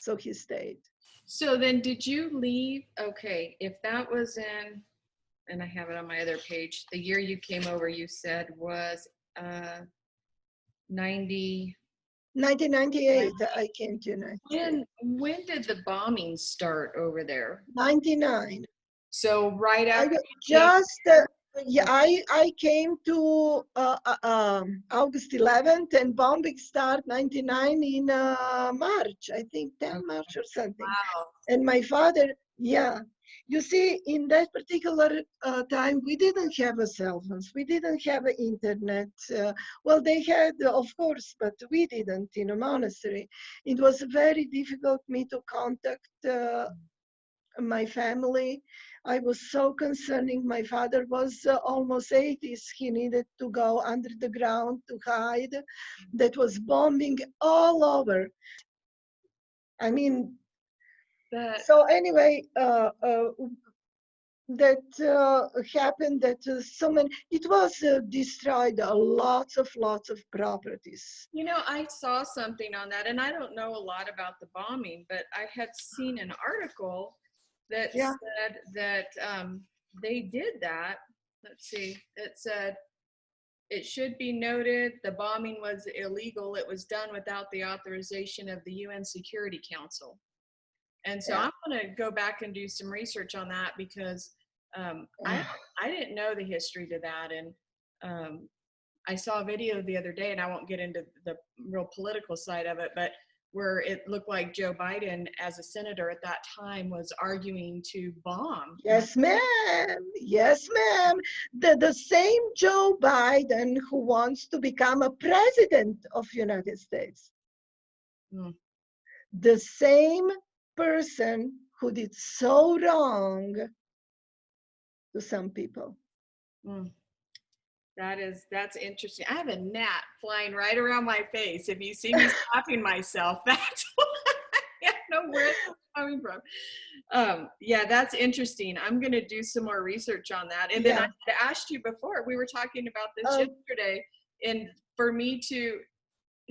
So he stayed. So then did you leave? Okay, if that was in, and I have it on my other page, the year you came over, you said was 90. 1998, I came to United States. When did the bombing start over there? 99. So right I after you came just, here? yeah, I came to August 11th, and bombing start 99 in March, I think 10 March or something. Wow. And my father, yeah. You see, in that particular time, we didn't have a cell phones. We didn't have a internet. Well, they had, of course, but we didn't in a monastery. It was very difficult me to contact my family. I was so concerning. My father was almost 80s. He needed to go under the ground to hide. That was bombing all over. I mean, That, so anyway, that happened that so many, it was destroyed lots of properties. you know, I saw something on that, and I don't know a lot about the bombing, but I had seen an article that Yeah. said that they did that. Let's see, it said, it should be noted the bombing was illegal. It was done without the authorization of the UN Security Council. And so Yeah. I'm going to go back and do some research on that because I didn't know the history to that. And I saw a video the other day, and I won't get into the real political side of it, but where it looked like Joe Biden, as a senator at that time, was arguing to bomb. Yes, ma'am. Yes, ma'am. The same Joe Biden who wants to become a president of United States. Mm. The same person who did so wrong to some people. Mm. That's interesting. I have a gnat flying right around my face. If you see me slapping myself, that's why. I don't know where it's coming from. Yeah, that's interesting. I'm going to do some more research on that. And then I had asked you before, we were talking about this yesterday, and for me to,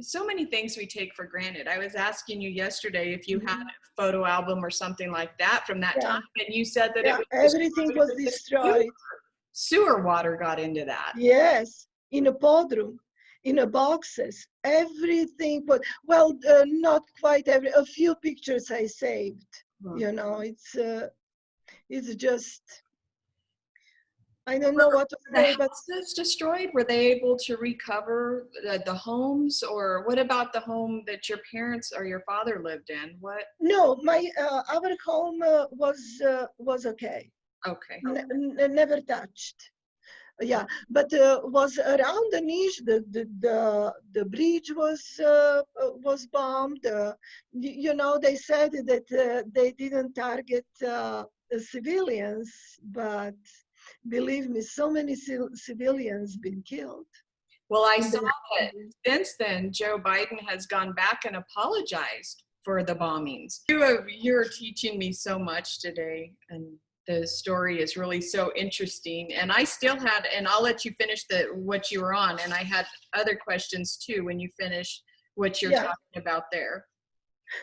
so many things we take for granted. I was asking you yesterday if you had a photo album or something like that from that time, and you said that it was everything was destroyed. Sewer water got into that. Yes, in a podroom, in a boxes, everything. But well, not quite every. A few pictures I saved. You know, it's just. I don't know what to say, but the houses destroyed. Were they able to recover the homes, or what about the home that your parents or your father lived in? What? No, my our home was okay. Okay. Never touched. Yeah, but was around the niche. The bridge was bombed. You know, they said that they didn't target civilians, but believe me, so many civilians been killed. Well, I saw that since then, Joe Biden has gone back and apologized for the bombings. You're teaching me so much today, and the story is really so interesting. And I still had, and I'll let you finish what you were on, and I had other questions too when you finish what you're talking about there.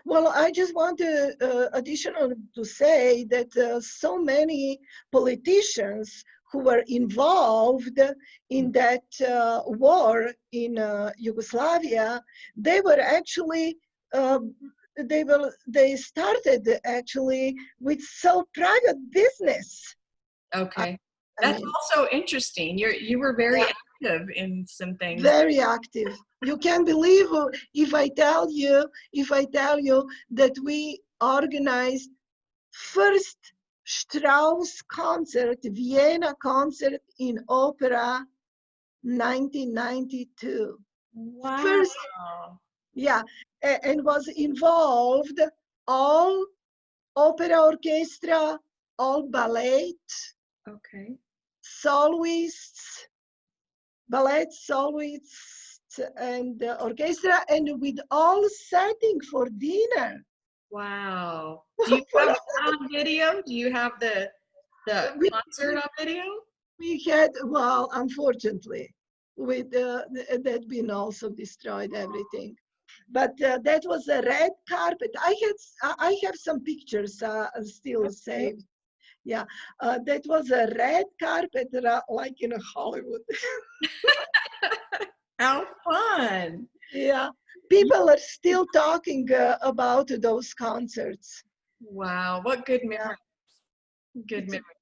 Well, I just want to additional to say that so many politicians who were involved in that war in Yugoslavia, they were actually they started actually with so private business. Okay, that's also interesting. You were very active in some things. Very active. You can't believe if I tell you that we organized first Strauss concert, Vienna concert in opera 1992. Wow. First, yeah, and was involved all opera orchestra, all ballet, soloists, ballet soloists, and orchestra, and with all setting for dinner. Wow. Do you have that on video? Do you have the concert on video? We had, well, unfortunately, with that been also destroyed everything. but that was a red carpet. I have some pictures still saved. Yeah, that was a red carpet like in Hollywood. How fun. Yeah, people are still talking about those concerts. Wow, what good Yeah, memory. Good it's, memory.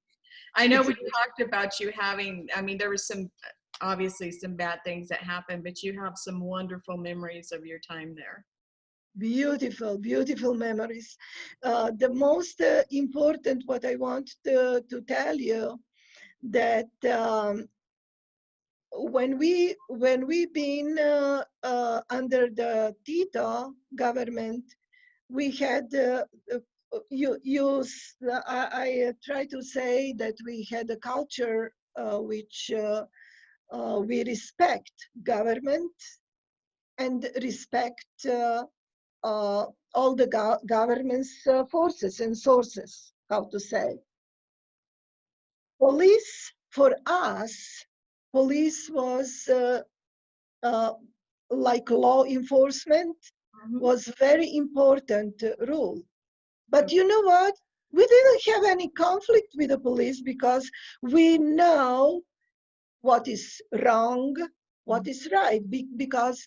I know it's we talked about you having, I mean, there was some, obviously some bad things that happened, but you have some wonderful memories of your time there. beautiful, beautiful memories. The most important, what I want to tell you, that when we been under the Tito government, we had I try to say that we had a culture which we respect government and respect all the government's forces and sources. How to say? Police for us, police was uh, like law enforcement Mhm. was very important rule. But you know what? We didn't have any conflict with the police because we know what is wrong, what is right, because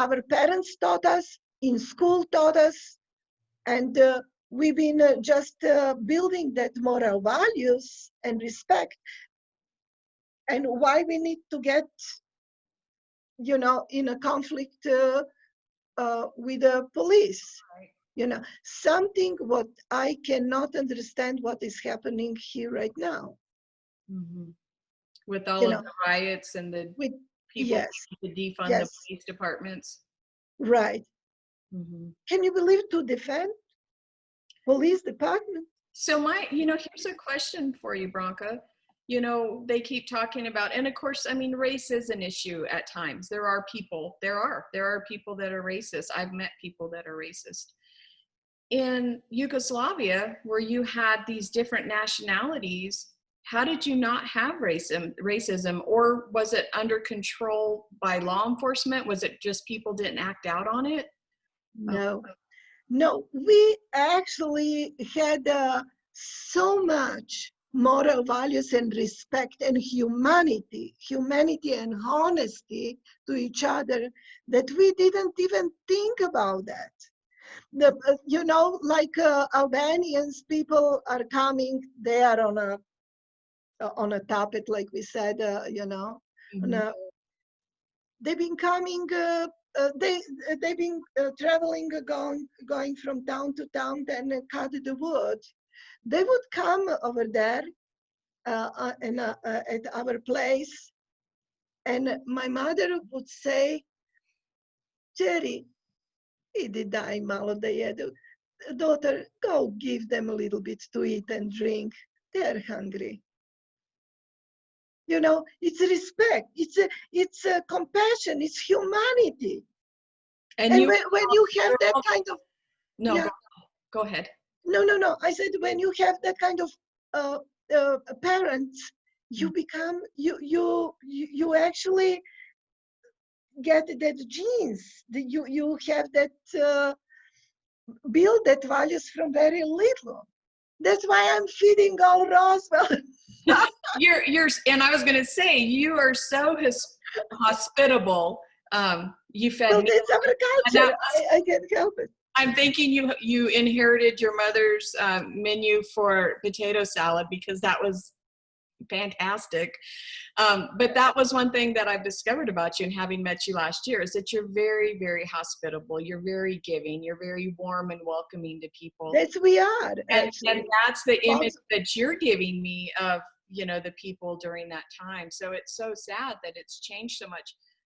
our parents taught us, in school taught us, and we've been just building that moral values and respect. And why we need to get, in a conflict with the police? Right. Something what I cannot understand what is happening here right now. Mhm. With all You of know, the riots and the with people yes, wanting to defund the yes, police departments. right. Mhm. Can you believe to defend police department? So here's a question for you, Branca. They keep talking about, and of course, I mean, race is an issue at times. There are people that are racist. I've met people that are racist. In Yugoslavia, where you had these different nationalities, how did you not have racism, or was it under control by law enforcement? Was it just people didn't act out on it? Oh, No, no. We actually had so much moral values and respect and humanity and honesty to each other that we didn't even think about that. Like Albanians, people are coming. They are on a topic, like we said. On mhm. a, they've been coming. They've been traveling, going from town to town, and cut the wood. They would come over there at our place, and my mother would say, "Jerry, idi daj malo da jedu. Daughter, go give them a little bit to eat and drink. They're hungry." It's respect. It's compassion. It's humanity. And And you, when you have that kind of, no, yeah, go ahead. no. I said when you have that kind of parents, you become you actually get that genes. You have that build that values from very little. That's why I'm feeding all Roswell. And I was going to say, you are so hospitable. You fed Well, me. it's our And that culture. was, I can't help it. I'm thinking you inherited your mother's menu for potato salad, because that was fantastic. But that was one thing that I've discovered about you, and having met you last year, is that you're very, very hospitable. You're very giving. You're very warm and welcoming to people. That's we are And actually. that's the image Lots, that you're giving me of the people during that time. So it's so sad that it's changed so much.